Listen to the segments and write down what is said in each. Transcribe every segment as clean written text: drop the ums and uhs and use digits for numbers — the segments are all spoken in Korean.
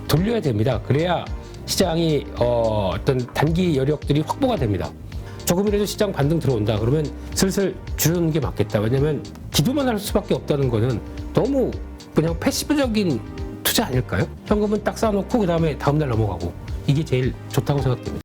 돌려야 됩니다. 그래야 시장이 어떤 단기 여력들이 확보가 됩니다. 조금이라도 시장 반등 들어온다 그러면 슬슬 줄여놓는 게 맞겠다. 왜냐하면 기도만 할 수밖에 없다는 거는 너무 그냥 패시브적인 투자 아닐까요? 현금은 딱 쌓아놓고 그 다음에 다음날 넘어가고 이게 제일 좋다고 생각됩니다.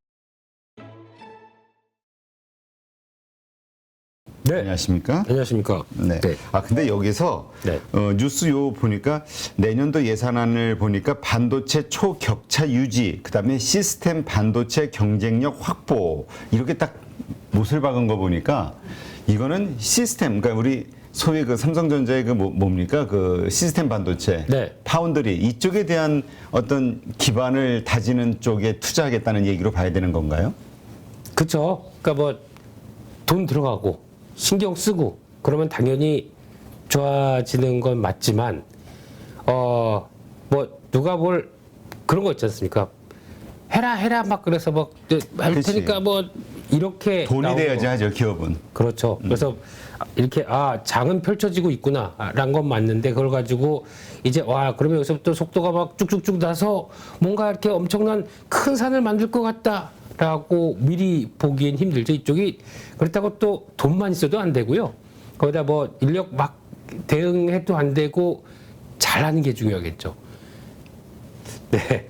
네. 안녕하십니까? 안녕하십니까? 네. 네. 근데 여기서 네. 뉴스 요 보니까 내년도 예산안을 보니까 반도체 초격차 유지, 그다음에 시스템 반도체 경쟁력 확보 이렇게 딱 못을 박은 거 보니까 이거는 시스템, 그러니까 우리 소위 그 삼성전자의 그 뭡니까? 그 시스템 반도체, 네. 파운드리 이쪽에 대한 어떤 기반을 다지는 쪽에 투자하겠다는 얘기로 봐야 되는 건가요? 그렇죠. 그러니까 뭐 돈 들어가고 신경 쓰고 그러면 당연히 좋아지는 건 맞지만 뭐 누가 뭘 그런 거 있지 않습니까? 해라 막 그래서 막 할 그치. 테니까 뭐 이렇게 돈이 나오고. 돼야지 하죠, 기업은. 그렇죠. 그래서 이렇게 장은 펼쳐지고 있구나라는 건 맞는데 그걸 가지고 이제 와 그러면 여기서부터 속도가 막 쭉쭉쭉 나서 뭔가 이렇게 엄청난 큰 산을 만들 것 같다라고 미리 보기엔 힘들죠. 이쪽이 그렇다고 또 돈만 있어도 안 되고요. 거기다 뭐 인력 막 대응해도 안 되고 잘하는 게 중요하겠죠. 네.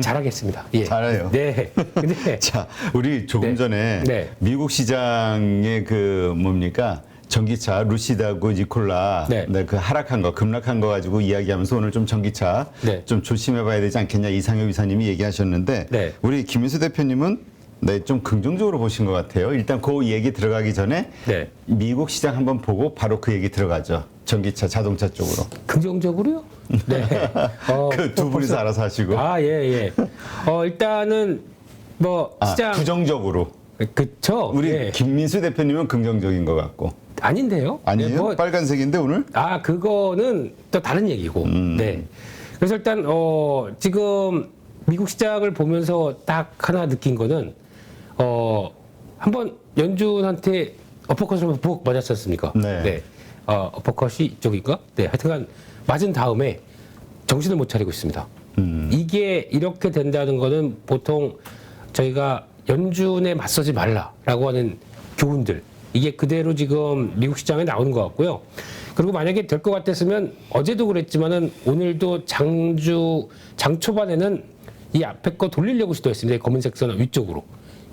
잘하겠습니다. 예. 잘해요. 네. 근데 자, 우리 조금 네. 전에 네. 미국 시장의 그 뭡니까? 전기차 루시다고 니콜라 네. 그 하락한 거 급락한 거 가지고 이야기하면서 오늘 좀 전기차 네. 좀 조심해봐야 되지 않겠냐 이상엽 이사님이 얘기하셨는데 네. 우리 김인수 대표님은 네, 좀 긍정적으로 보신 것 같아요. 일단 그 얘기 들어가기 전에 네. 미국 시장 한번 보고 바로 그 얘기 들어가죠. 전기차, 자동차 쪽으로. 긍정적으로요? 네. 그 두 분이서 알아서 하시고. 예. 일단은 뭐 시장 부정적으로. 그쵸? 우리 예. 김민수 대표님은 긍정적인 것 같고. 아닌데요? 아니에요? 네, 뭐, 빨간색인데 오늘? 그거는 또 다른 얘기고. 네. 그래서 일단 지금 미국 시장을 보면서 딱 하나 느낀 거는 한번 연준한테 어퍼컷을 한번 푹 맞았지 않습니까? 네. 어퍼컷이 이쪽인가? 네. 하여튼간 맞은 다음에 정신을 못 차리고 있습니다. 이게 이렇게 된다는 거는 보통 저희가 연준에 맞서지 말라라고 하는 교훈들 이게 그대로 지금 미국 시장에 나오는 것 같고요. 그리고 만약에 될 것 같았으면 어제도 그랬지만은 오늘도 장 초반에는 이 앞에 거 돌리려고 시도했습니다. 검은색 선 위쪽으로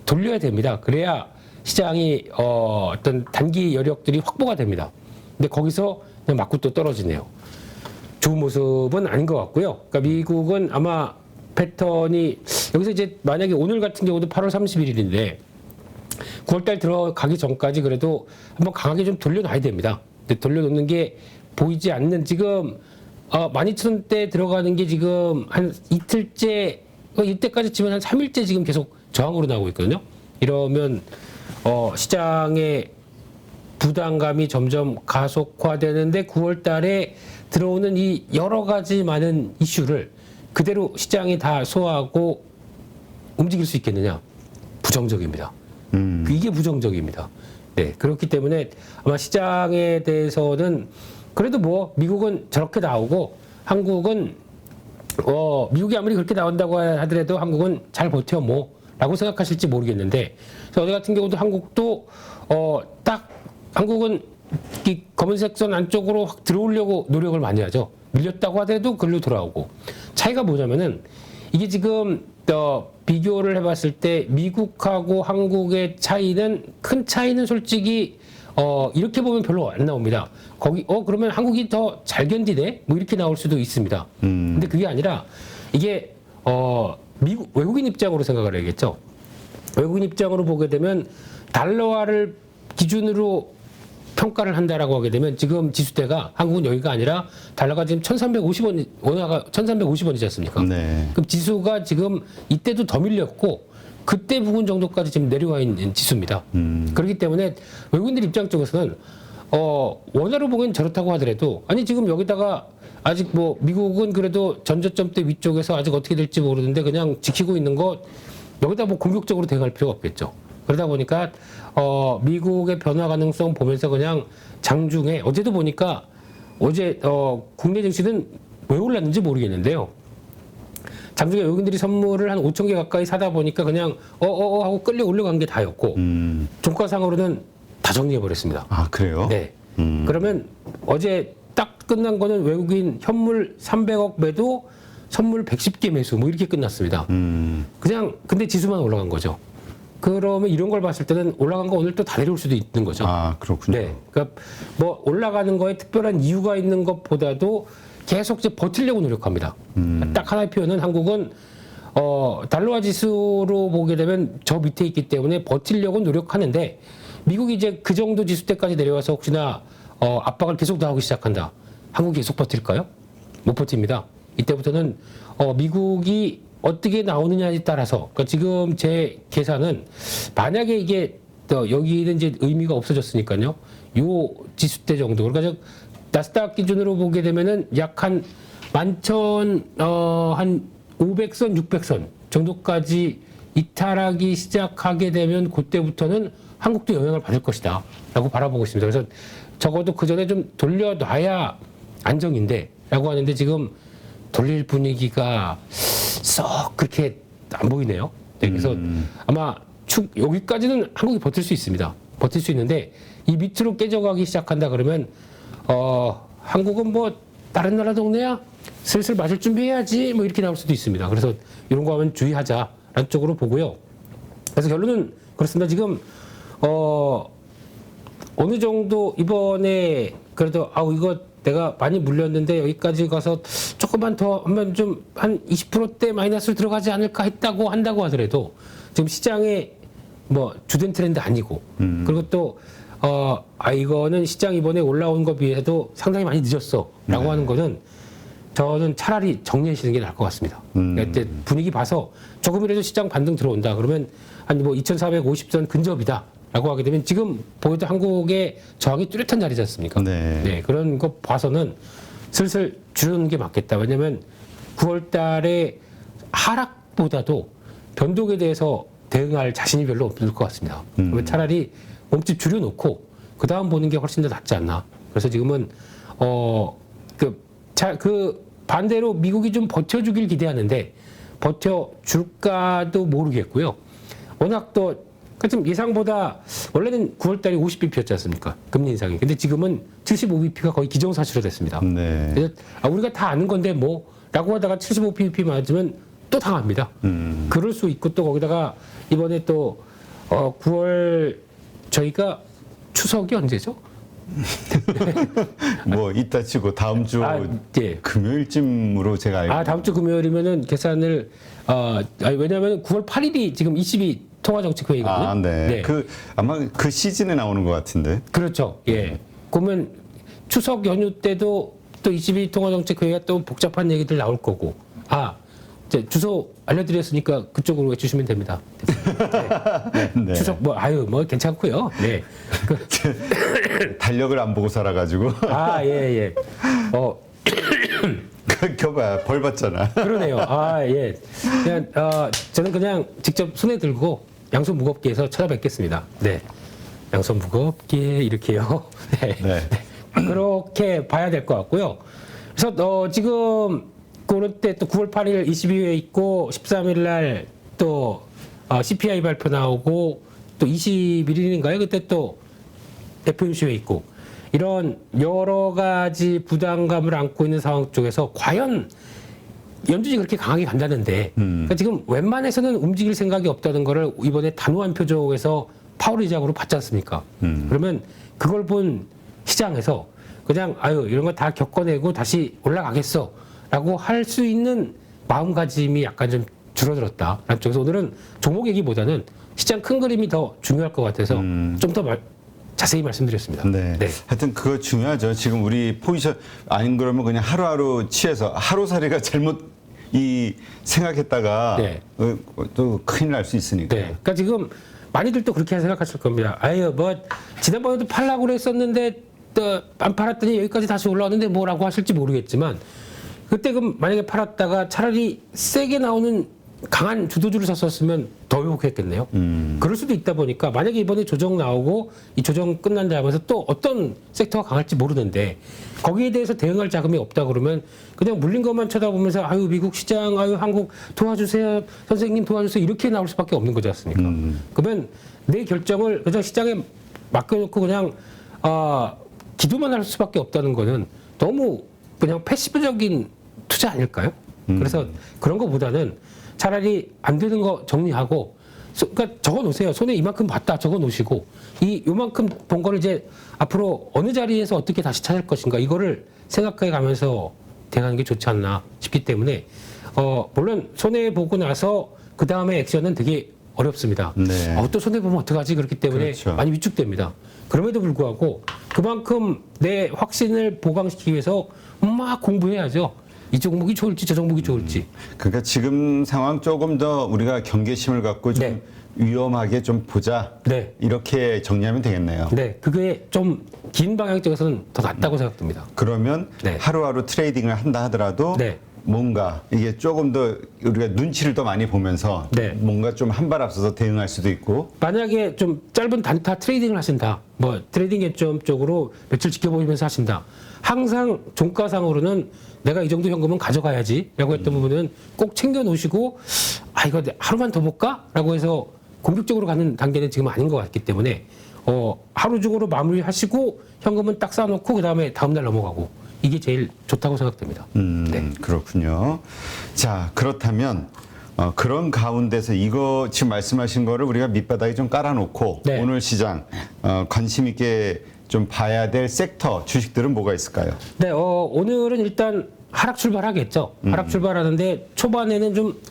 돌려야 됩니다. 그래야 시장이 어떤 단기 여력들이 확보가 됩니다. 근데 거기서 그냥 맞고 또 떨어지네요. 좋은 모습은 아닌 것 같고요. 그러니까 미국은 아마 패턴이 여기서 이제 만약에 오늘 같은 경우도 8월 31일인데 9월달 들어가기 전까지 그래도 한번 강하게 좀 돌려놔야 됩니다. 근데 돌려놓는 게 보이지 않는 지금 12,000원대 들어가는 게 지금 한 이틀째 이때까지 치면 한 3일째 지금 계속 저항으로 나오고 있거든요. 이러면 시장의 부담감이 점점 가속화되는데 9월 달에 들어오는 이 여러 가지 많은 이슈를 그대로 시장이 다 소화하고 움직일 수 있겠느냐? 부정적입니다. 이게 부정적입니다. 네, 그렇기 때문에 아마 시장에 대해서는 그래도 뭐 미국은 저렇게 나오고 한국은 미국이 아무리 그렇게 나온다고 하더라도 한국은 잘 버텨 뭐라고 생각하실지 모르겠는데 어제 같은 경우도 한국도 딱 한국은 이 검은색 선 안쪽으로 확 들어오려고 노력을 많이 하죠. 밀렸다고 하더라도 글로 돌아오고 차이가 뭐냐면은 이게 지금 비교를 해봤을 때 미국하고 한국의 차이는 큰 차이는 솔직히 이렇게 보면 별로 안 나옵니다. 거기 그러면 한국이 더 잘 견디네 뭐 이렇게 나올 수도 있습니다. 근데 그게 아니라 이게 미국 외국인 입장으로 생각을 해야겠죠. 외국인 입장으로 보게 되면 달러화를 기준으로 평가를 한다라고 하게 되면 지금 지수대가 한국은 여기가 아니라 달러가 지금 1,350원 원화가 1,350원이지 않습니까? 네. 그럼 지수가 지금 이때도 더 밀렸고 그때 부분 정도까지 지금 내려와 있는 지수입니다. 그렇기 때문에 외국인들 입장 쪽에서는 원화로 보기엔 저렇다고 하더라도 아니 지금 여기다가 아직 뭐 미국은 그래도 전저점대 위쪽에서 아직 어떻게 될지 모르는데 그냥 지키고 있는 거 여기다 뭐 공격적으로 대응할 필요가 없겠죠. 그러다 보니까 미국의 변화 가능성 보면서 그냥 장중에 어제도 보니까 어제 국내 증시는 왜 올랐는지 모르겠는데요. 장중에 외국인들이 선물을 한 5천 개 가까이 사다 보니까 그냥 하고 끌려 올라간 게 다였고 종가상으로는 다 정리해 버렸습니다. 아, 그래요? 네. 그러면 어제 딱 끝난 거는 외국인 현물 300억 매도, 선물 110개 매수 뭐 이렇게 끝났습니다. 그냥 근데 지수만 올라간 거죠. 그러면 이런 걸 봤을 때는 올라간 거 오늘 또 다 내려올 수도 있는 거죠. 아, 그렇군요. 네. 그러니까 뭐 올라가는 거에 특별한 이유가 있는 것보다도 계속 이제 버티려고 노력합니다. 딱 하나의 표현은 한국은 달러화 지수로 보게 되면 저 밑에 있기 때문에 버티려고 노력하는데 미국이 이제 그 정도 지수대까지 내려와서 혹시나 압박을 계속 나오기 시작한다. 한국이 계속 버틸까요? 못 버팁니다. 이때부터는 미국이 어떻게 나오느냐에 따라서 그러니까 지금 제 계산은 만약에 이게 여기는 이제 의미가 없어졌으니까요. 요 지수대 정도 그러니까 즉 나스닥 기준으로 보게 되면은 약 한 11,000 한 500선 600선 정도까지 이탈하기 시작하게 되면 그때부터는 한국도 영향을 받을 것이다 라고 바라보고 있습니다. 그래서 적어도 그 전에 좀 돌려놔야 안정인데 라고 하는데 지금 돌릴 분위기가 썩 그렇게 안 보이네요. 네, 그래서 아마 여기까지는 한국이 버틸 수 있습니다. 버틸 수 있는데 이 밑으로 깨져가기 시작한다 그러면 한국은 뭐 다른 나라 동네야 슬슬 맞을 준비해야지 뭐 이렇게 나올 수도 있습니다. 그래서 이런 거 하면 주의하자라는 쪽으로 보고요. 그래서 결론은 그렇습니다. 지금 어느 정도 이번에 그래도 이거 내가 많이 물렸는데 여기까지 가서 조금만 더 하면 좀 한 20%대 마이너스로 들어가지 않을까 한다고 하더라도 지금 시장의 뭐 주된 트렌드 아니고 그리고 또 이거는 시장 이번에 올라온 거 비해도 상당히 많이 늦었어라고 하는 거는 저는 차라리 정리하시는 게 나을 것 같습니다. 그러니까 이제 분위기 봐서 조금이라도 시장 반등 들어온다 그러면 한 뭐 2,450선 근접이다라고 하게 되면 지금 보여도 한국의 저항이 뚜렷한 자리지 않습니까? 네. 그런 거 봐서는 슬슬 줄여놓는 게 맞겠다. 왜냐하면 9월 달에 하락보다도 변동에 대해서 대응할 자신이 별로 없을 것 같습니다. 그러면 차라리 몸집 줄여놓고 그 다음 보는 게 훨씬 더 낫지 않나. 그래서 지금은 그 반대로 미국이 좀 버텨주길 기대하는데 버텨줄까도 모르겠고요. 워낙 또 좀 예상보다 원래는 9월 달에 50bp였지 않습니까? 금리 인상이. 근데 지금은 75bp가 거의 기정사실화 됐습니다. 네. 그래서 우리가 다 아는 건데 라고 하다가 75bp 맞으면 또 당합니다. 그럴 수 있고 또 거기다가 이번에 또 9월 저희가 추석이 언제죠? 뭐 이따 치고 다음 주 예. 금요일쯤으로 제가 알고. 다음 주 금요일이면은 계산을 왜냐하면 9월 8일이 지금 22 통화정책회의거든요. 네. 아마 그 시즌에 나오는 것 같은데. 그렇죠. 예. 그러면 추석 연휴 때도 또 22 통화정책회의가 또 복잡한 얘기들 나올 거고. 이제 주소 알려드렸으니까 그쪽으로 해주시면 됩니다. 네. 네. 추석 뭐 괜찮고요. 네. 달력을 안 보고 살아가지고. 예. 켜봐 벌 받잖아. 그러네요. 예. 그냥 저는 그냥 직접 손에 들고 양손 무겁게 해서 찾아뵙겠습니다. 네. 양손 무겁게 이렇게요. 네. 그렇게 봐야 될 것 같고요. 그래서 지금 그럴 때 또 9월 8일 22회 있고 13일 날 또 CPI 발표 나오고 또 21일인가요? 그때 또 FOMC회 있고 이런 여러 가지 부담감을 안고 있는 상황 쪽에서 과연 연준이 그렇게 강하게 간다는데 그러니까 지금 웬만해서는 움직일 생각이 없다는 거를 이번에 단호한 표정에서 파월 의장으로 봤지 않습니까? 그러면 그걸 본 시장에서 그냥 이런 거 다 겪어내고 다시 올라가겠어 라고 할 수 있는 마음가짐이 약간 좀 줄어들었다. 그래서 오늘은 종목 얘기보다는 시장 큰 그림이 더 중요할 것 같아서 좀 더 자세히 말씀드렸습니다. 네. 하여튼 그거 중요하죠. 지금 우리 포지션 아닌 그러면 그냥 하루하루 취해서 하루살이가 잘못 생각했다가 또 큰일 날 수 있으니까. 네. 그러니까 지금 많이들 또 그렇게 생각하실 겁니다. 지난번에도 팔라고 그랬었는데 또 안 팔았더니 여기까지 다시 올라왔는데 뭐라고 하실지 모르겠지만 그때 만약에 팔았다가 차라리 세게 나오는 강한 주도주를 샀었으면 더 회복했겠네요. 그럴 수도 있다 보니까 만약에 이번에 조정 나오고 이 조정 끝난 다음에서 또 어떤 섹터가 강할지 모르는데 거기에 대해서 대응할 자금이 없다 그러면 그냥 물린 것만 쳐다보면서 아유 미국 시장, 아유 한국 도와주세요, 선생님 도와주세요 이렇게 나올 수밖에 없는 거지 않습니까? 그러면 내 결정을 그냥 시장에 맡겨놓고 그냥 기도만 할 수밖에 없다는 거는 너무 그냥 패시브적인 투자 아닐까요? 그래서 그런 거보다는 차라리 안 되는 거 정리하고, 그러니까 적어 놓으세요. 손에 이만큼 봤다 적어 놓으시고, 요만큼 본 거를 이제 앞으로 어느 자리에서 어떻게 다시 찾을 것인가, 이거를 생각해 가면서 대응하는 게 좋지 않나 싶기 때문에, 물론 손해 보고 나서 그 다음에 액션은 되게 어렵습니다. 네. 또 손해 보면 어떡하지? 그렇기 때문에 그렇죠. 많이 위축됩니다. 그럼에도 불구하고 그만큼 내 확신을 보강시키기 위해서 막 공부해야죠. 이 종목이 좋을지 저 종목이 좋을지. 그러니까 지금 상황 조금 더 우리가 경계심을 갖고 좀 네. 위험하게 좀 보자. 네. 이렇게 정리하면 되겠네요. 네, 그게 좀 긴 방향 쪽에서는 더 낫다고 생각됩니다. 그러면 네. 하루하루 트레이딩을 한다 하더라도 네. 뭔가 이게 조금 더 우리가 눈치를 더 많이 보면서 네. 뭔가 좀 한 발 앞서서 대응할 수도 있고. 만약에 좀 짧은 단타 트레이딩을 하신다. 뭐 트레이딩 개점 쪽으로 며칠 지켜보면서 하신다. 항상 종가상으로는 내가 이 정도 현금은 가져가야지라고 했던 부분은 꼭 챙겨 놓으시고 이거 하루만 더 볼까라고 해서 공격적으로 가는 단계는 지금 아닌 것 같기 때문에 하루 중으로 마무리하시고 현금은 딱 쌓아놓고 그 다음에 다음 날 넘어가고 이게 제일 좋다고 생각됩니다. 네. 그렇군요. 자, 그렇다면 그런 가운데서 이거 지금 말씀하신 거를 우리가 밑바닥에 좀 깔아놓고 네. 오늘 시장 관심 있게 좀 봐야 될 섹터 주식들은 뭐가 있을까요? 네, 오늘은 일단 하락 출발하겠죠. 하락 출발하는데 초반에는 좀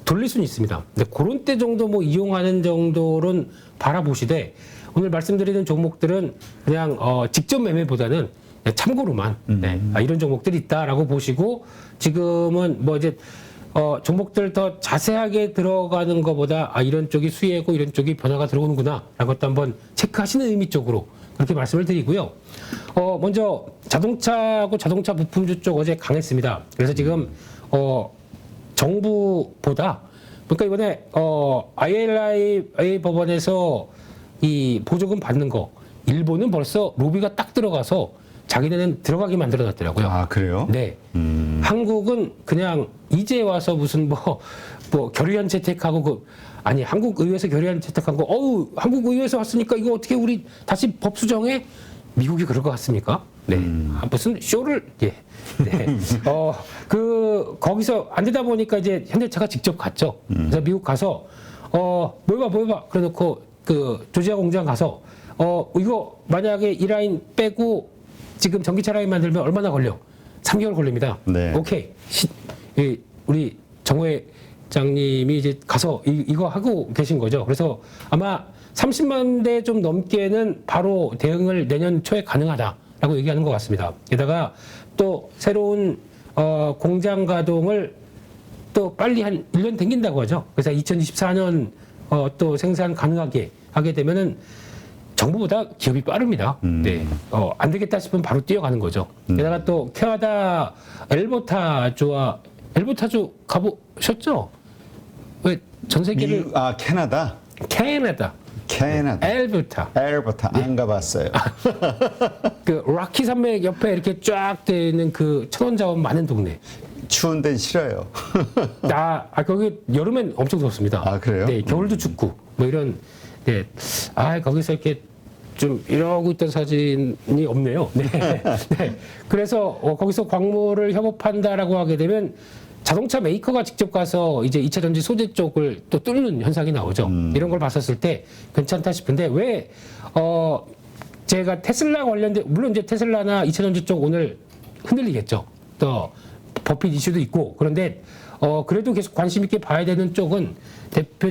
돌릴 수는 있습니다. 근데 그런 때 정도 뭐 이용하는 정도는 바라보시되 오늘 말씀드리는 종목들은 그냥 직접 매매보다는 그냥 참고로만 네, 이런 종목들이 있다라고 보시고 지금은 뭐 이제 종목들 더 자세하게 들어가는 것보다 이런 쪽이 수혜고 이런 쪽이 변화가 들어오는구나 라고 또 한번 체크하시는 의미 쪽으로 그렇게 말씀을 드리고요. 먼저 자동차하고 자동차 부품주 쪽 어제 강했습니다. 그래서 지금 정부보다 그러니까 이번에 ILI 법원에서 이 보조금 받는 거 일본은 벌써 로비가 딱 들어가서 자기네는 들어가게 만들어 놨더라고요. 아, 그래요? 네. 한국은 그냥 이제 와서 무슨 뭐 결의안 채택하고 아니 한국 의회에서 결의안 채택한 거 한국 의회에서 왔으니까 이거 어떻게 우리 다시 법 수정해? 미국이 그럴 것 같습니까? 네. 무슨 쇼를 예. 네. 거기서 안 되다 보니까 이제 현대차가 직접 갔죠. 그래서 미국 가서 뭐 해봐 그래놓고 그 조지아 공장 가서 이거 만약에 이 라인 빼고 지금 전기차 라인 만들면 얼마나 걸려? 3개월 걸립니다. 네. 오케이. 우리 정 회장님이 이제 가서 이거 하고 계신 거죠. 그래서 아마 30만 대 좀 넘게는 바로 대응을 내년 초에 가능하다라고 얘기하는 것 같습니다. 게다가 또 새로운 공장 가동을 또 빨리 한 1년 당긴다고 하죠. 그래서 2024년 또 생산 가능하게 하게 되면은 정부보다 기업이 빠릅니다. 네. 안 되겠다 싶으면 바로 뛰어가는 거죠. 게다가 또 캐나다 엘버타주 가보셨죠? 왜 전 세계를 캐나다. 엘버타 안 가봤어요. 그 락키 산맥 옆에 이렇게 쫙 돼 있는 그 천원자원 많은 동네. 추운 데는 싫어요. 거기 여름엔 엄청 덥습니다. 아, 그래요? 네, 겨울도 춥고 뭐 이런. 네, 거기서 이렇게 좀 이러고 있던 사진이 없네요. 네, 네. 그래서 거기서 광물을 협업한다라고 하게 되면 자동차 메이커가 직접 가서 이제 2차 전지 소재 쪽을 또 뚫는 현상이 나오죠. 이런 걸 봤었을 때 괜찮다 싶은데 왜 제가 테슬라 관련된 물론 이제 테슬라나 2차 전지 쪽 오늘 흔들리겠죠. 또 버핏 이슈도 있고 그런데 그래도 계속 관심 있게 봐야 되는 쪽은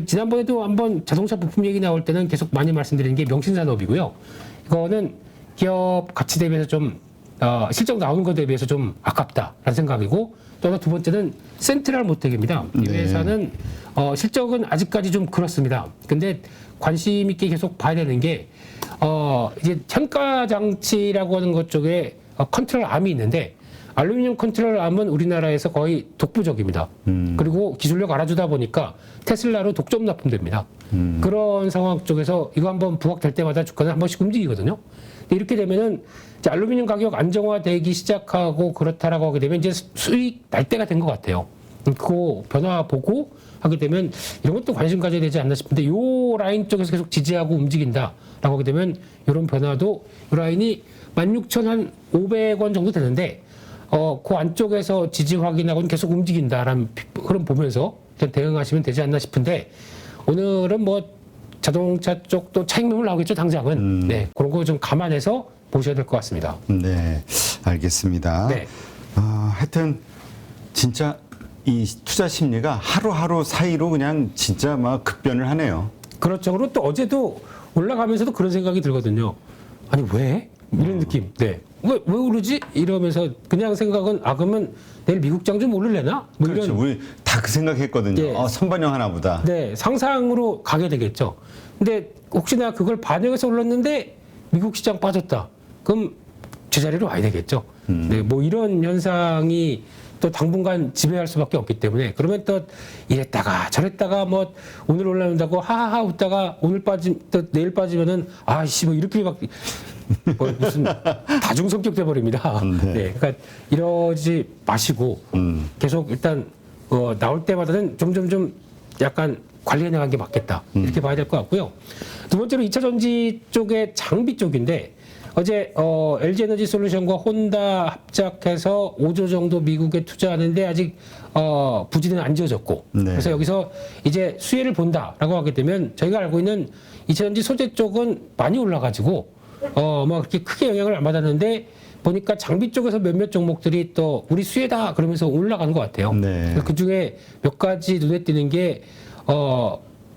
지난번에도 한번 자동차 부품 얘기 나올 때는 계속 많이 말씀드리는 게 명신산업이고요. 이거는 기업 가치 대비해서 좀 실적 나오는 것 대비해서 좀 아깝다라는 생각이고 또 하나 두 번째는 센트럴 모텍입니다. 이 회사는 실적은 아직까지 좀 그렇습니다. 근데 관심 있게 계속 봐야 되는 게 이제 현가 장치라고 하는 것 쪽에 컨트롤 암이 있는데 알루미늄 컨트롤암은 우리나라에서 거의 독보적입니다. 그리고 기술력 알아주다 보니까 테슬라로 독점 납품됩니다. 그런 상황 쪽에서 이거 한번 부각될 때마다 주가는 한 번씩 움직이거든요. 근데 이렇게 되면은 이제 알루미늄 가격 안정화되기 시작하고 그렇다라고 하게 되면 이제 수익 날 때가 된 것 같아요. 그 변화 보고 하게 되면 이런 것도 관심 가져야 되지 않나 싶은데 요 라인 쪽에서 계속 지지하고 움직인다라고 하게 되면 이런 변화도 이 라인이 16,500원 정도 되는데 그 안쪽에서 지지 확인하고는 계속 움직인다라는 흐름 보면서 대응하시면 되지 않나 싶은데 오늘은 뭐 자동차 쪽도 차익 매물 나오겠죠 당장은 네 그런 거 좀 감안해서 보셔야 될 것 같습니다. 네, 알겠습니다. 네. 하여튼 진짜 이 투자 심리가 하루하루 사이로 그냥 진짜 막 급변을 하네요. 그렇죠. 그리고 또 어제도 올라가면서도 그런 생각이 들거든요. 아니 왜? 이런 느낌. 네. 왜 오르지? 이러면서 그냥 생각은 그러면 내일 미국장 좀 오를래나? 뭐 그렇죠. 이런 우리 다 그 생각했거든요. 예. 선반영 하나 보다. 네, 상상으로 가게 되겠죠. 근데 혹시나 그걸 반영해서 올랐는데 미국 시장 빠졌다. 그럼 제자리로 와야 되겠죠. 네, 뭐 이런 현상이 또 당분간 지배할 수밖에 없기 때문에 그러면 또 이랬다가 저랬다가 뭐 오늘 올라온다고 하하하 웃다가 오늘 또 내일 빠지면은 아씨 뭐 이렇게 막 뭐 무슨 다중 성격 돼 버립니다. 네, 그러니까 이러지 마시고 계속 일단 나올 때마다는 좀 약간 관리해 나가는 게 맞겠다 이렇게 봐야 될 것 같고요. 두 번째로 2차 전지 쪽의 장비 쪽인데 어제 LG에너지솔루션과 혼다 합작해서 5조 정도 미국에 투자하는데 아직 부진은 안 지어졌고 네. 그래서 여기서 이제 수혜를 본다라고 하게 되면 저희가 알고 있는 2차 전지 소재 쪽은 많이 올라가지고 뭐 그렇게 크게 영향을 안 받았는데 보니까 장비 쪽에서 몇몇 종목들이 또 우리 수혜다 그러면서 올라가는 것 같아요. 네. 그 중에 몇 가지 눈에 띄는 게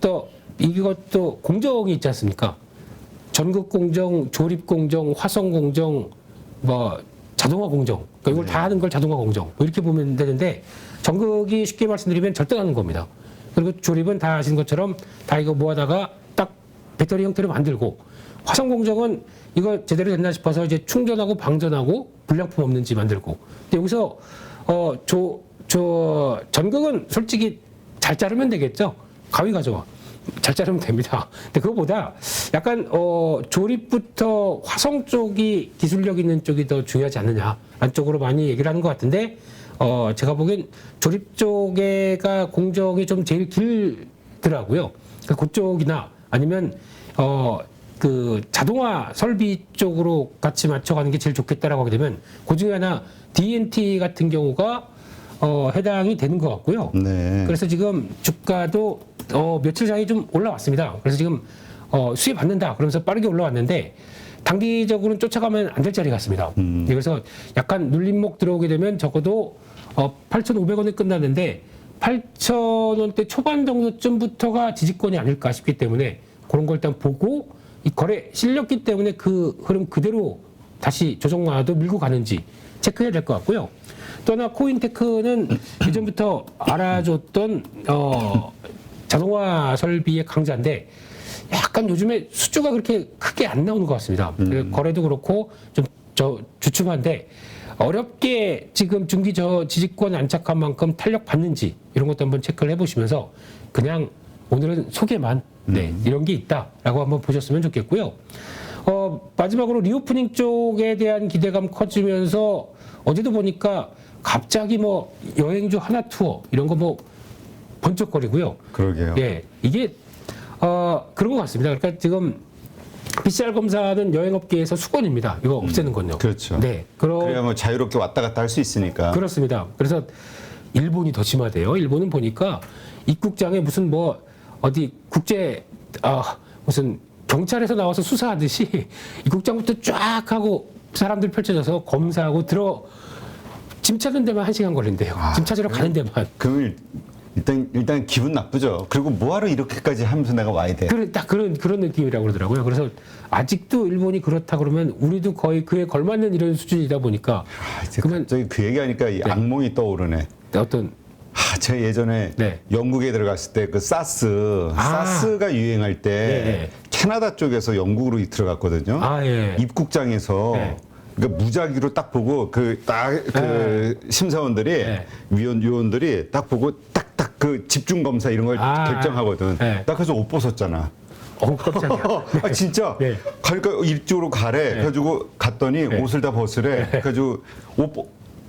또 이것도 공정이 있지 않습니까? 전극 공정, 조립 공정, 화성 공정, 뭐 자동화 공정. 그러니까 이걸 다 하는 걸 자동화 공정. 뭐 이렇게 보면 되는데 전극이 쉽게 말씀드리면 절단하는 겁니다. 그리고 조립은 다 아시는 것처럼 다 이거 모아다가 딱 배터리 형태로 만들고 화성 공정은 이거 제대로 됐나 싶어서 이제 충전하고 방전하고 불량품 없는지 만들고. 근데 여기서 전극은 솔직히 잘 자르면 되겠죠. 가위 가져와. 잘 자르면 됩니다. 근데 그거보다 약간 조립부터 화성 쪽이 기술력 있는 쪽이 더 중요하지 않느냐 안쪽으로 많이 얘기를 하는 것 같은데 제가 보기엔 조립 쪽에가 공정이 좀 제일 길더라고요. 그쪽이나 아니면 그 자동화 설비 쪽으로 같이 맞춰가는 게 제일 좋겠다라고 하게 되면 그 중에 하나 D&T 같은 경우가 해당이 되는 것 같고요. 네. 그래서 지금 주가도 며칠 사이 좀 올라왔습니다. 그래서 지금 수혜 받는다 그러면서 빠르게 올라왔는데 단기적으로는 쫓아가면 안 될 자리 같습니다. 그래서 약간 눌림목 들어오게 되면 적어도 8,500원에 끝났는데 8,000원대 초반 정도쯤부터가 지지권이 아닐까 싶기 때문에 그런 걸 일단 보고 이 거래 실렸기 때문에 그 흐름 그대로 다시 조정 완화도 밀고 가는지 체크해야 될 것 같고요. 또 하나 코인테크는 예전부터 알아줬던 자동화 설비의 강자인데 약간 요즘에 수주가 그렇게 크게 안 나오는 것 같습니다. 거래도 그렇고 좀 주춤한데 어렵게 지금 중기 지지권 안착한 만큼 탄력 받는지 이런 것도 한번 체크를 해보시면서 그냥 오늘은 소개만 이런 게 있다라고 한번 보셨으면 좋겠고요. 마지막으로 리오프닝 쪽에 대한 기대감 커지면서 어제도 보니까 갑자기 뭐 여행주 하나 투어 이런 거 뭐 번쩍거리고요. 그러게요. 예, 이게 그런 것 같습니다. 그러니까 지금 PCR 검사는 여행업계에서 수건입니다. 이거 없애는 건요. 그렇죠. 네, 그래야 뭐 자유롭게 왔다 갔다 할 수 있으니까. 그렇습니다. 그래서 일본이 더 심하대요. 일본은 보니까 입국장에 무슨 뭐 어디 국제 무슨 경찰에서 나와서 수사하듯이 입국장부터 쫙 하고 사람들 펼쳐져서 검사하고 짐 찾는 데만 1시간 걸린대요. 짐 찾으러 가는 데만. 그럼 일단 기분 나쁘죠. 그리고 뭐하러 이렇게까지 하면서 내가 와야 돼. 딱 그런 느낌이라고 그러더라고요. 그래서 아직도 일본이 그렇다 그러면 우리도 거의 그에 걸맞는 이런 수준이다 보니까. 그러면 저기 그 얘기하니까 이 악몽이 떠오르네. 어떤 제가 예전에 영국에 들어갔을 때 그 사스가 유행할 때 캐나다 쪽에서 영국으로 들어갔거든요. 예. 입국장에서 그러니까 무작위로 딱 보고 심사원들이 네. 요원들이 딱 보고 딱딱 그 집중 검사 이런 걸 결정하거든. 네. 나 그래서 옷 벗었잖아. 깜짝이야. 아 진짜. 네. 그러니까 이쪽으로 가래. 그래가지고 갔더니 옷을 다 벗으래. 그래가지고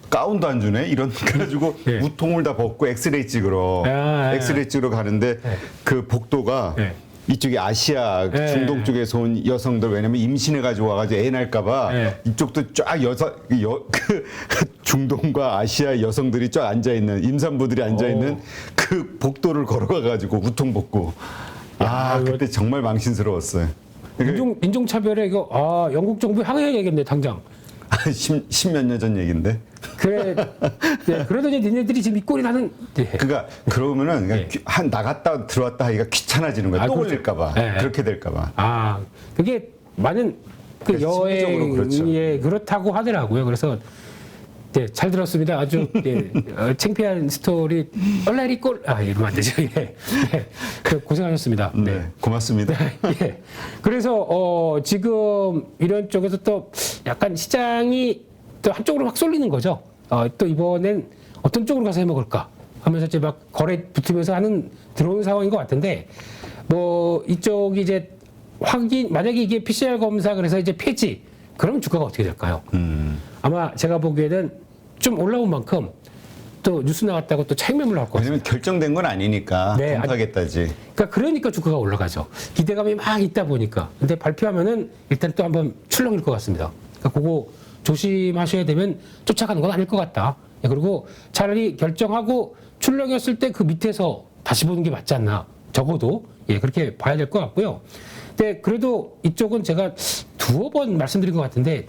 가운도 안 주네. 그래가지고 네. 우통을 다 벗고 엑스레이 찍으러 엑스레이 찍으러 가는데 그 복도가. 네. 이쪽이 아시아 중동 쪽에서 온 여성들 왜냐면 임신해가지고 와가지고 애 날까봐 이쪽도 쫙 그 중동과 아시아 여성들이 쫙 앉아 있는 임산부들이 앉아 있는 그 복도를 걸어가가지고 우통 벗고 그때 정말 망신스러웠어요. 인종차별에 이거 영국 정부 항의해야겠네 당장. 십몇 년 전 얘기인데. 그래. 네, 그러더니 니네들이 지금 이 꼴이 나는. 네. 그러니까 그러면은 그냥 한 나갔다 들어왔다 하기가 귀찮아지는 거야. 또 그렇죠. 올릴까봐. 네. 그렇게 될까봐. 그게 많은 그 심리적으로 그렇죠. 여행에 그렇다고 하더라고요. 그래서 네, 잘 들었습니다. 아주 창피한 스토리. 얼라리 꼴. 이러면 안 되죠. 예. 고생하셨습니다. 네, 고맙습니다. 예. 그래서 지금 이런 쪽에서 또 약간 시장이 또 한쪽으로 막 쏠리는 거죠. 또 이번엔 어떤 쪽으로 가서 해먹을까 하면서 이제 막 거래 붙으면서 들어오는 상황인 것 같은데 뭐 이쪽이 이제 만약에 이게 PCR 검사 그래서 이제 폐지 그러면 주가가 어떻게 될까요? 아마 제가 보기에는 좀 올라온 만큼 또 뉴스 나왔다고 또 차익 매물 나올 것 같아요. 왜냐면 결정된 건 아니니까 네, 검토하겠다지. 그러니까 주가가 올라가죠. 기대감이 막 있다 보니까. 근데 발표하면은 일단 또 한번 출렁일 것 같습니다. 그러니까 그거 조심하셔야 되면 쫓아가는 건 아닐 것 같다. 그리고 차라리 결정하고 출렁였을 때 그 밑에서 다시 보는 게 맞지 않나. 적어도 그렇게 봐야 될 것 같고요. 근데 그래도 이쪽은 제가 두어 번 말씀드린 것 같은데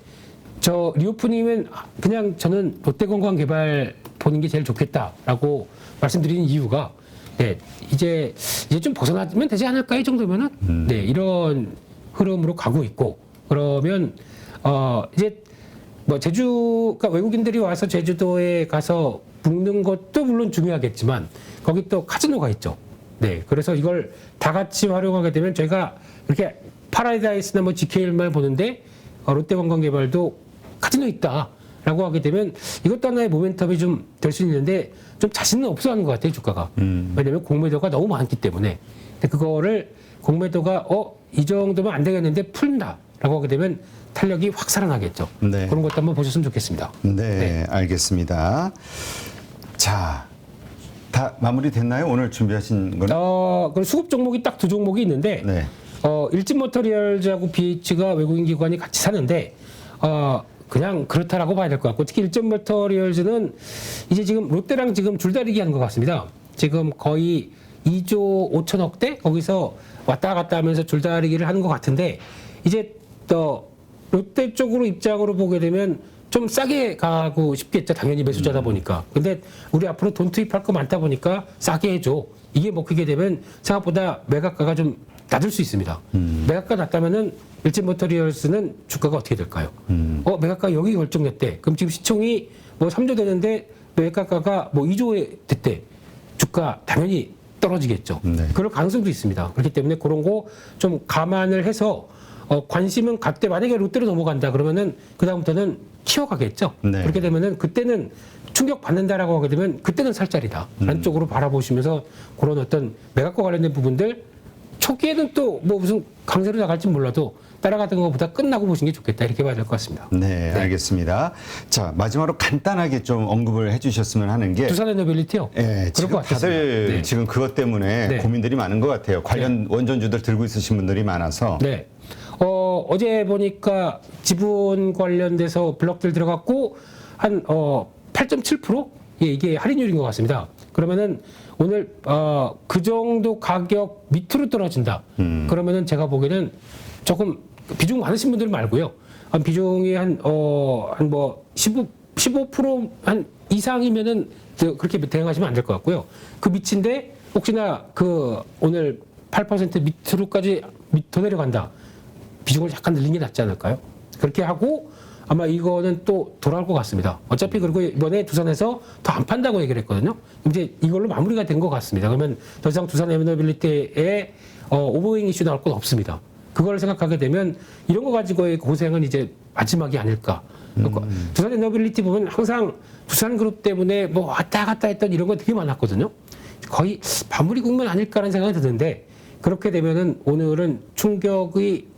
저 리오프님은 그냥 저는 롯데관광개발 보는 게 제일 좋겠다라고 말씀드리는 이유가 이제 좀 벗어나면 되지 않을까 이 정도면은 이런 흐름으로 가고 있고 그러면 이제 뭐 그러니까 외국인들이 와서 제주도에 가서 묵는 것도 물론 중요하겠지만 거기 또 카지노가 있죠. 그래서 이걸 다 같이 활용하게 되면 저희가 이렇게 파라다이스나 뭐 GKL만 보는데 롯데관광개발도 카지노 있다라고 하게 되면 이것도 하나의 모멘텀이 좀 될 수 있는데 좀 자신은 없어하는 것 같아요 주가가. 왜냐하면 공매도가 너무 많기 때문에. 근데 그거를 공매도가 이 정도면 안 되겠는데 풀다라고 하게 되면 탄력이 확 살아나겠죠. 네. 그런 것도 한번 보셨으면 좋겠습니다. 네, 알겠습니다. 자, 다 마무리됐나요? 오늘 준비하신 거는? 그럼 수급 종목이 딱 두 종목이 있는데 네. 일진모터리얼즈하고 BH가 외국인 기관이 같이 사는데 그냥 그렇다라고 봐야 될 것 같고 특히 일진모터리얼즈는 이제 지금 롯데랑 지금 줄다리기 하는 것 같습니다. 지금 거의 2조 5천억대 거기서 왔다 갔다 하면서 줄다리기를 하는 것 같은데 이제 또 롯데 쪽으로 입장으로 보게 되면 좀 싸게 가고 싶겠죠. 당연히 매수자다 보니까. 근데 우리 앞으로 돈 투입할 거 많다 보니까 싸게 해줘. 이게 먹히게 되면 생각보다 매각가가 좀 낮을 수 있습니다. 매각가 낮다면은 일진모터리얼스는 주가가 어떻게 될까요? 매각가 여기 결정됐대. 그럼 지금 시총이 뭐 3조 되는데 매각가가 뭐 2조에 됐대. 주가 당연히 떨어지겠죠. 네. 그럴 가능성도 있습니다. 그렇기 때문에 그런 거 좀 감안을 해서 관심은 갖되 만약에 롯데로 넘어간다 그러면은 그다음부터는 키워가겠죠. 네. 그렇게 되면은 그때는 충격 받는다라고 하게 되면 그때는 살 자리다. 라는 쪽으로 바라보시면서 그런 어떤 매각과 관련된 부분들 초기에는 또 뭐 무슨 강세로 나갈지 몰라도 따라가던 것보다 끝나고 보시는 게 좋겠다. 이렇게 봐야 될 것 같습니다. 네, 알겠습니다. 자, 마지막으로 간단하게 좀 언급을 해주셨으면 하는 게. 두산 에너빌리티요? 지금 다들 네. 지금 그것 때문에 네. 고민들이 많은 것 같아요. 관련 원전주들 들고 있으신 분들이 많아서. 네. 어제 보니까 지분 관련돼서 블록들 들어갔고 한 8.7%? 이게 할인율인 것 같습니다. 그러면은 오늘 그 정도 가격 밑으로 떨어진다. 그러면은 제가 보기에는 조금 비중 많으신 분들 말고요. 한 비중이 한 뭐 15% 한 이상이면은 그렇게 대응하시면 안 될 것 같고요. 그 밑인데 혹시나 그 오늘 8% 밑으로까지 더 내려간다. 비중을 약간 늘린 게 낫지 않을까요? 그렇게 하고 아마 이거는 또 돌아올 것 같습니다. 어차피 그리고 이번에 두산에서 더 안 판다고 얘기를 했거든요. 이제 이걸로 마무리가 된 것 같습니다. 그러면 더 이상 두산 에너빌리티에 오버웨잉 이슈 나올 건 없습니다. 그걸 생각하게 되면 이런 거 가지고의 고생은 이제 마지막이 아닐까. 두산 에너빌리티 보면 항상 두산그룹 때문에 뭐 왔다 갔다 했던 이런 거 되게 많았거든요. 거의 마무리 국면 아닐까라는 생각이 드는데 그렇게 되면은 오늘은 충격이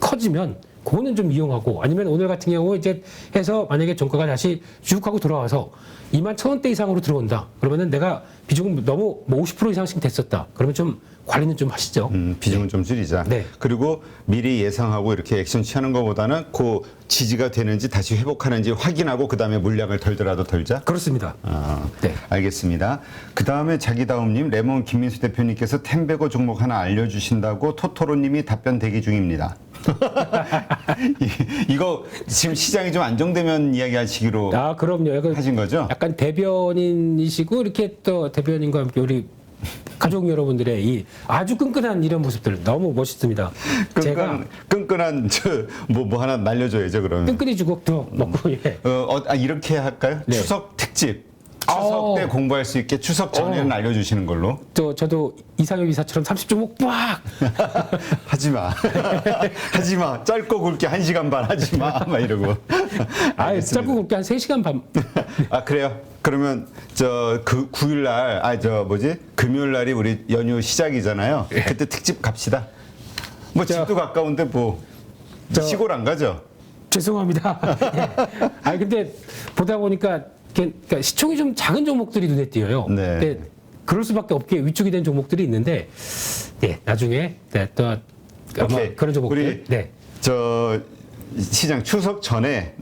커지면 그거는 좀 이용하고 아니면 오늘 같은 경우 이제 해서 만약에 종가가 다시 쭉 하고 돌아와서 21,000원대 이상으로 들어온다. 그러면은 내가 비중은 너무 뭐 50% 이상씩 됐었다. 그러면 좀 관리는 좀 하시죠. 비중은 좀 줄이자. 네. 그리고 미리 예상하고 이렇게 액션 취하는 것보다는 그 지지가 되는지 다시 회복하는지 확인하고 그다음에 물량을 덜더라도 덜자. 그렇습니다. 네. 알겠습니다. 그다음에 자기다움님, 레몬 김민수 대표님께서 템베고 종목 하나 알려주신다고 토토로님이 답변 대기 중입니다. 이거 지금 시장이 좀 안정되면 이야기하시기로 아, 그럼요. 약간, 하신 거죠? 약간 대변인이시고 이렇게 또 대변인과 함께 우리 가족 여러분들의 이 아주 끈끈한 이런 모습들 너무 멋있습니다. 제가 끈끈한 뭐 하나 날려줘야죠 그러면. 끈끈이 주고 또 먹고 예. 이렇게 할까요? 네. 추석 특집. 추석 때 공부할 수 있게 추석 전에는 알려주시는 걸로. 저도 이상엽 이사처럼 30종목 빡 하지 마. 하지 마. 짧고 굵게 1시간 반 하지 마. 막 이러고. 아, 짧고 굵게 한 3시간 반. 아, 그래요? 그러면 그 9일 날, 금요일 날이 우리 연휴 시작이잖아요. 그때 특집 갑시다. 뭐 집도 가까운데 뭐 시골 안 가죠? 죄송합니다. 예. 아, 근데 보다 보니까 그러니까 시총이 좀 작은 종목들이 눈에 띄어요. 네. 근데 그럴 수밖에 없게 위축이 된 종목들이 있는데, 네, 나중에 또 아마 오케이. 그런 종목들. 우리 네. 시장 추석 전에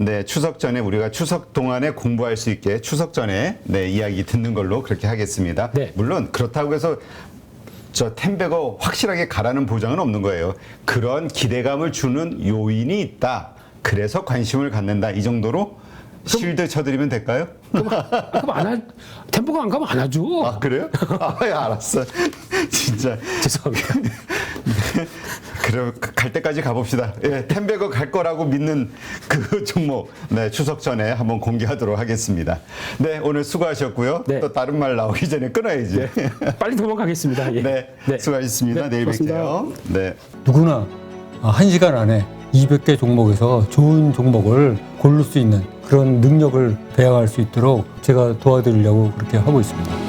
우리가 추석 동안에 공부할 수 있게 추석 전에 이야기 듣는 걸로 그렇게 하겠습니다. 네. 물론 그렇다고 해서 템베거 확실하게 가라는 보장은 없는 거예요. 그런 기대감을 주는 요인이 있다. 그래서 관심을 갖는다. 이 정도로 실드 쳐드리면 될까요? 그럼 템포가 안 가면 안 하죠. 아, 그래요? 알았어. 진짜. 죄송합니다. 그럼 갈 때까지 가봅시다. 예, 템베거 갈 거라고 믿는 그 종목, 추석 전에 한번 공개하도록 하겠습니다. 네, 오늘 수고하셨고요. 네. 또 다른 말 나오기 전에 끊어야지. 네. 빨리 도망가겠습니다. 예. 네, 수고하셨습니다. 네, 내일 고맙습니다. 뵐게요. 네. 누구나 1시간 안에 200개 종목에서 좋은 종목을 고를 수 있는 그런 능력을 배양할 수 있도록 제가 도와드리려고 그렇게 하고 있습니다.